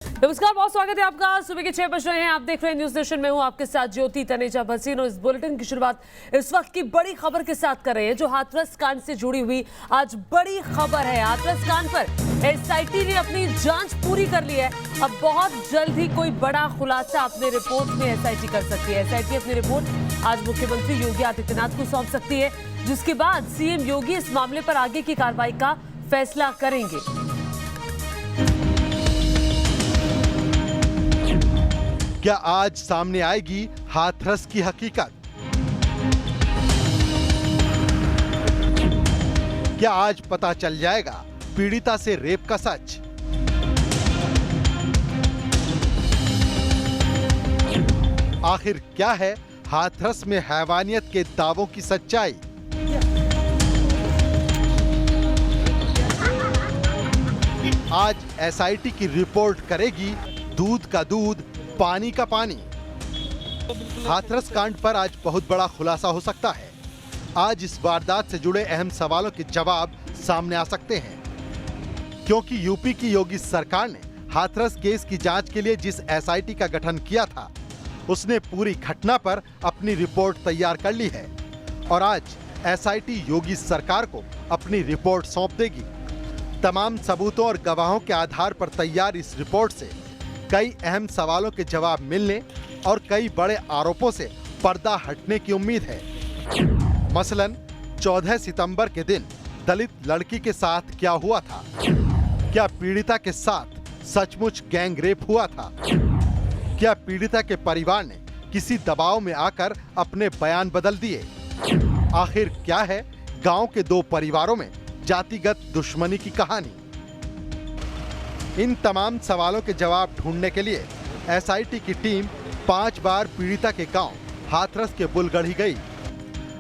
नमस्कार, बहुत स्वागत है आपका। सुबह के 6 बज रहे हैं, आप देख रहे हैं न्यूज नेशन में हूं आपके साथ ज्योति तनेजा भसीन। और इस बुलेटिन की शुरुआत इस वक्त की बड़ी खबर के साथ कर रहे हैं जो हाथरस कांड से जुड़ी हुई आज बड़ी खबर है। हाथरस कांड पर एसआईटी ने अपनी जांच पूरी कर ली है। अब बहुत जल्द ही कोई बड़ा खुलासा अपने रिपोर्ट में एसआईटी कर सकती है। एसआईटी अपनी रिपोर्ट आज मुख्यमंत्री योगी आदित्यनाथ को सौंप सकती है, जिसके बाद सीएम योगी इस मामले पर आगे की कार्रवाई का फैसला करेंगे। क्या आज सामने आएगी हाथरस की हकीकत? क्या आज पता चल जाएगा पीड़िता से रेप का सच? आखिर क्या है हाथरस में हैवानियत के दावों की सच्चाई? आज एसआईटी की रिपोर्ट करेगी दूध का दूध, पानी का पानी। हाथरस कांड पर आज बहुत बड़ा खुलासा हो सकता है। आज इस वारदात से जुड़े अहम सवालों के जवाब सामने आ सकते हैं, क्योंकि यूपी की योगी सरकार ने हाथरस केस की जांच के लिए जिस एसआईटी का गठन किया था, उसने पूरी घटना पर अपनी रिपोर्ट तैयार कर ली है और आज एसआईटी योगी सरकार को अपनी रिपोर्ट सौंप देगी। तमाम सबूतों और गवाहों के आधार पर तैयार इस रिपोर्ट से कई अहम सवालों के जवाब मिलने और कई बड़े आरोपों से पर्दा हटने की उम्मीद है। मसलन 14 सितंबर के दिन दलित लड़की के साथ क्या हुआ था? क्या पीड़िता के साथ सचमुच गैंग रेप हुआ था? क्या पीड़िता के परिवार ने किसी दबाव में आकर अपने बयान बदल दिए? आखिर क्या है गांव के दो परिवारों में जातिगत दुश्मनी की कहानी? इन तमाम सवालों के जवाब ढूंढने के लिए एसआईटी की टीम 5 बार पीड़िता के गांव हाथरस के बुलगढ़ी गई।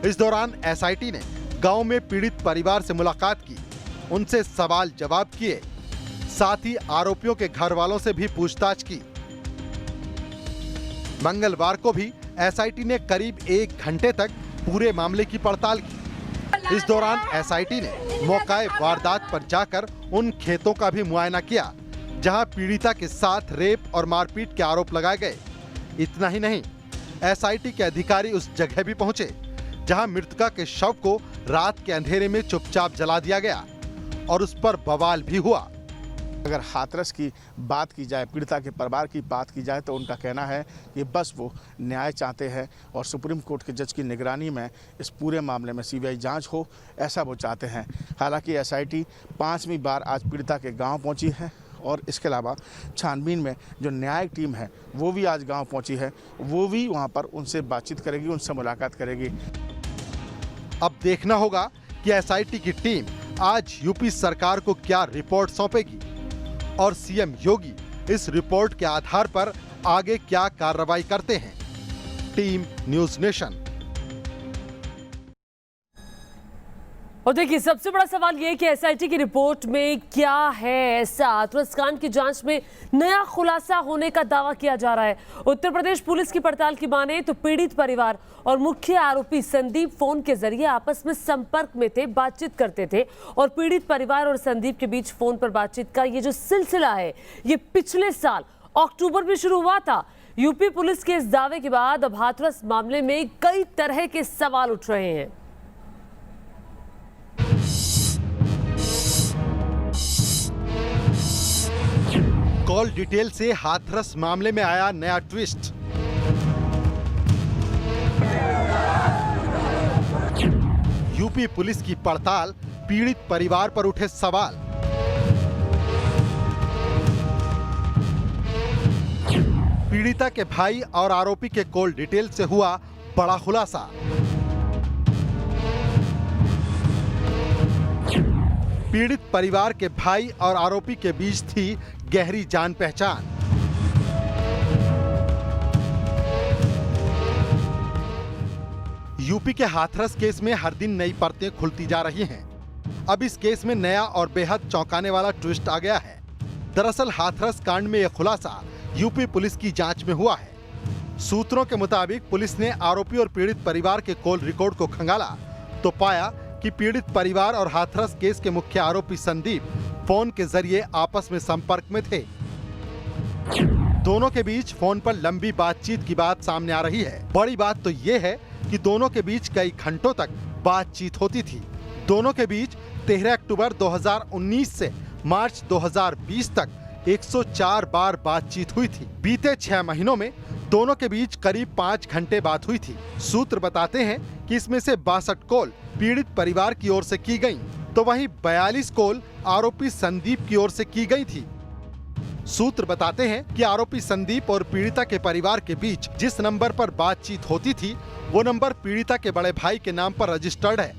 इस दौरान एसआईटी ने गांव में पीड़ित परिवार से मुलाकात की, उनसे सवाल जवाब किए, साथ ही आरोपियों के घर वालों से भी पूछताछ की। मंगलवार को भी एसआईटी ने करीब 1 घंटे तक पूरे मामले की पड़ताल की। इस दौरान एसआईटी ने मौकाए वारदात पर जाकर उन खेतों का भी मुआयना किया जहां पीड़िता के साथ रेप और मारपीट के आरोप लगाए गए। इतना ही नहीं, एसआईटी के अधिकारी उस जगह भी पहुंचे जहां मृतका के शव को रात के अंधेरे में चुपचाप जला दिया गया और उस पर बवाल भी हुआ। अगर हाथरस की बात की जाए, पीड़िता के परिवार की बात की जाए, तो उनका कहना है कि बस वो न्याय चाहते हैं और सुप्रीम कोर्ट के जज की निगरानी में इस पूरे मामले में सीबीआई जांच हो, ऐसा वो चाहते हैं। हालांकि एसआईटी 5वीं बार आज पीड़िता के गांव पहुंची है और इसके अलावा छानबीन में जो न्यायिक टीम है वो भी आज गाँव पहुँची है, वो भी वहाँ पर उनसे बातचीत करेगी, उनसे मुलाकात करेगी। अब देखना होगा कि एसआईटी की टीम आज यूपी सरकार को क्या रिपोर्ट सौंपेगी और सीएम योगी इस रिपोर्ट के आधार पर आगे क्या कार्रवाई करते हैं। Team news nation. और देखिए, सबसे बड़ा सवाल ये है कि एसआईटी की रिपोर्ट में क्या है ऐसा। हाथरस कांड की जांच में नया खुलासा होने का दावा किया जा रहा है। उत्तर प्रदेश पुलिस की पड़ताल की माने तो पीड़ित परिवार और मुख्य आरोपी संदीप फोन के जरिए आपस में संपर्क में थे, बातचीत करते थे और पीड़ित परिवार और संदीप के बीच फोन पर बातचीत का ये जो सिलसिला है, ये पिछले साल अक्टूबर में शुरू हुआ था। यूपी पुलिस के इस दावे के बाद अब हाथरस मामले में कई तरह के सवाल उठ रहे हैं। कॉल डिटेल से हाथरस मामले में आया नया ट्विस्ट। यूपी पुलिस की पड़ताल, पीड़ित परिवार पर उठे सवाल। पीड़िता के भाई और आरोपी के कॉल डिटेल से हुआ बड़ा खुलासा। पीड़ित परिवार के भाई और आरोपी के बीच थी गहरी जान पहचान। यूपी के हाथरस केस में हर दिन नई परतें खुलती जा रही हैं। अब इस केस में नया और बेहद चौंकाने वाला ट्विस्ट आ गया है। दरअसल हाथरस कांड में यह खुलासा यूपी पुलिस की जांच में हुआ है। सूत्रों के मुताबिक पुलिस ने आरोपी और पीड़ित परिवार के कॉल रिकॉर्ड को खंगाला तो पाया कि पीड़ित परिवार और हाथरस केस के मुख्य आरोपी संदीप फोन के जरिए आपस में संपर्क में थे। दोनों के बीच फोन पर लंबी बातचीत की बात सामने आ रही है। बड़ी बात तो ये है कि दोनों के बीच कई घंटों तक बातचीत होती थी। दोनों के बीच 13 अक्टूबर 2019 से मार्च 2020 तक 104 बार बातचीत हुई थी। बीते 6 महीनों में दोनों के बीच करीब 5 घंटे बात हुई थी। सूत्र बताते हैं कि इसमें से 62 कॉल पीड़ित परिवार की ओर से की गईं, तो वहीं 42 कॉल आरोपी संदीप की ओर से की गई थी। सूत्र बताते हैं कि आरोपी संदीप और पीड़िता के परिवार के बीच जिस नंबर पर बातचीत होती थी, वो नंबर पीड़िता के बड़े भाई के नाम पर रजिस्टर्ड है।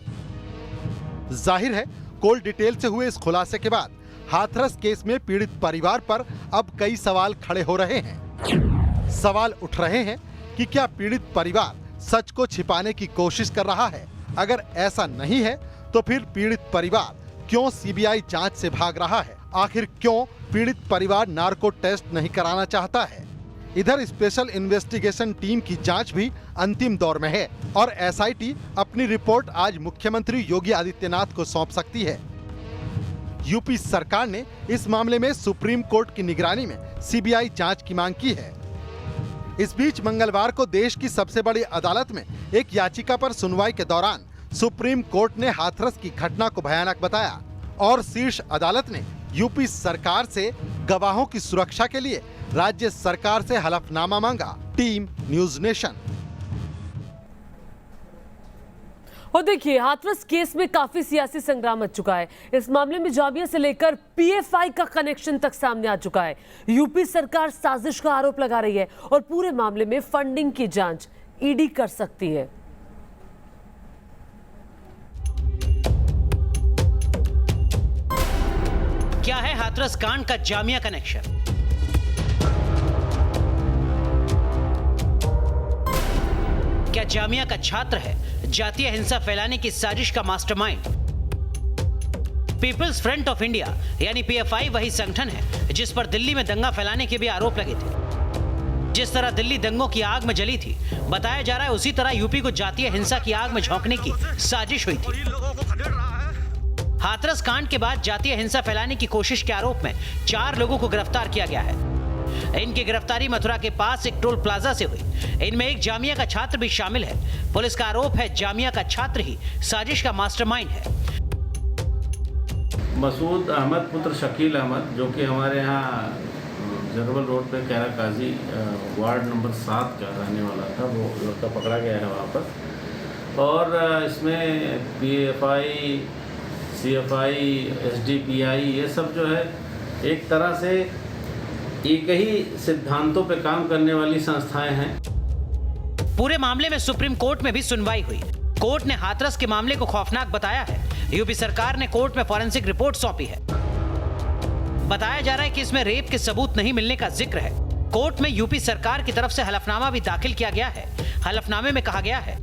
जाहिर है, कॉल डिटेल से हुए इस खुलासे के बाद हाथरस केस में पीड़ित परिवार पर अब कई सवाल खड़े हो रहे हैं। सवाल उठ रहे हैं कि क्या पीड़ित परिवार सच को छिपाने की कोशिश कर रहा है? अगर ऐसा नहीं है तो फिर पीड़ित परिवार क्यों सीबीआई जांच से भाग रहा है? आखिर क्यों पीड़ित परिवार नार्को टेस्ट नहीं कराना चाहता है? इधर स्पेशल इन्वेस्टिगेशन टीम की जांच भी अंतिम दौर में है और एसआईटी अपनी रिपोर्ट आज मुख्यमंत्री योगी आदित्यनाथ को सौंप सकती है। यूपी सरकार ने इस मामले में सुप्रीम कोर्ट की निगरानी में सीबीआई जांच की मांग की है। इस बीच मंगलवार को देश की सबसे बड़ी अदालत में एक याचिका पर सुनवाई के दौरान सुप्रीम कोर्ट ने हाथरस की घटना को भयानक बताया और शीर्ष अदालत ने यूपी सरकार से गवाहों की सुरक्षा के लिए राज्य सरकार से हलफनामा मांगा। Team news nation. और देखिए, हाथरस केस में काफी सियासी संग्राम मच चुका है। इस मामले में जामिया से लेकर पीएफआई का कनेक्शन तक सामने आ चुका है। यूपी सरकार साजिश का आरोप लगा रही है और पूरे मामले में फंडिंग की जांच ईडी कर सकती है। क्या है हाथरस कांड का जामिया कनेक्शन? क्या जामिया का छात्र है जातीय हिंसा फैलाने की साजिश का mastermind? People's front of India यानी पीएफआई वही संगठन है जिस पर दिल्ली में दंगा फैलाने के भी आरोप लगे थे। जिस तरह दिल्ली दंगों की आग में जली थी, बताया जा रहा है उसी तरह यूपी को जातीय हिंसा की आग में झोंकने की साजिश हुई थी। हाथरस कांड के बाद जातीय हिंसा फैलाने की कोशिश के आरोप में 4 लोगों को गिरफ्तार किया गया है। इनकी गिरफ्तारी मथुरा के पास एक टोल प्लाजा से हुई। इनमें एक जामिया का छात्र भी शामिल है। पुलिस का आरोप है जामिया का छात्र ही साजिश का मास्टरमाइंड है। मसूद अहमद पुत्र शकील अहमद, जो कि हमारे यहाँ जरवल रोड पे कैरा काजी वार्ड नंबर 7 का रहने वाला था, वो लड़का पकड़ा गया है वहाँ पर। और इसमें पीएफआई, सीएफआई, एसडीपीआई, ये सब जो है एक तरह से एक ही सिद्धांतों पे काम करने वाली संस्थाएं हैं। पूरे मामले में सुप्रीम कोर्ट में भी सुनवाई हुई। कोर्ट ने हाथरस के मामले को खौफनाक बताया है। यूपी सरकार ने कोर्ट में फॉरेंसिक रिपोर्ट सौंपी है। बताया जा रहा है कि इसमें रेप के सबूत नहीं मिलने का जिक्र है। कोर्ट में यूपी सरकार की तरफ से हलफनामा भी दाखिल किया गया है। हलफनामे में कहा गया है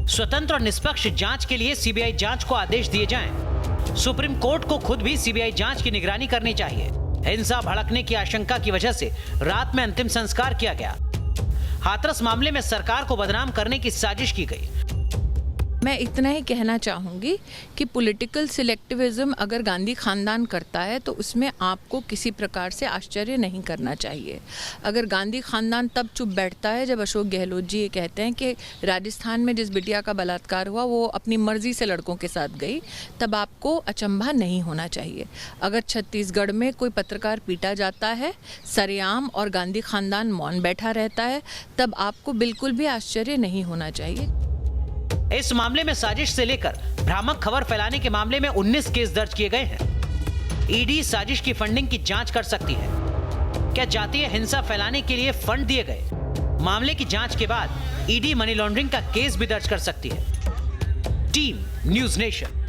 स्वतंत्र और निष्पक्ष जांच के लिए सीबीआई जांच को आदेश दिए जाएं। सुप्रीम कोर्ट को खुद भी सीबीआई जांच की निगरानी करनी चाहिए। हिंसा भड़कने की आशंका की वजह से रात में अंतिम संस्कार किया गया। हाथरस मामले में सरकार को बदनाम करने की साजिश की गई। मैं इतना ही कहना चाहूँगी कि पॉलिटिकल सिलेक्टिविज्म अगर गांधी खानदान करता है तो उसमें आपको किसी प्रकार से आश्चर्य नहीं करना चाहिए। अगर गांधी खानदान तब चुप बैठता है जब अशोक गहलोत जी ये कहते हैं कि राजस्थान में जिस बिटिया का बलात्कार हुआ वो अपनी मर्जी से लड़कों के साथ गई, तब आपको अचंभा नहीं होना चाहिए। अगर छत्तीसगढ़ में कोई पत्रकार पीटा जाता है सरेआम और गांधी खानदान मौन बैठा रहता है, तब आपको बिल्कुल भी आश्चर्य नहीं होना चाहिए। इस मामले में साजिश से लेकर भ्रामक खबर फैलाने के मामले में 19 केस दर्ज किए गए हैं। ईडी साजिश की फंडिंग की जांच कर सकती है। क्या जातीय हिंसा फैलाने के लिए फंड दिए गए? मामले की जांच के बाद ईडी मनी लॉन्ड्रिंग का केस भी दर्ज कर सकती है। Team news nation.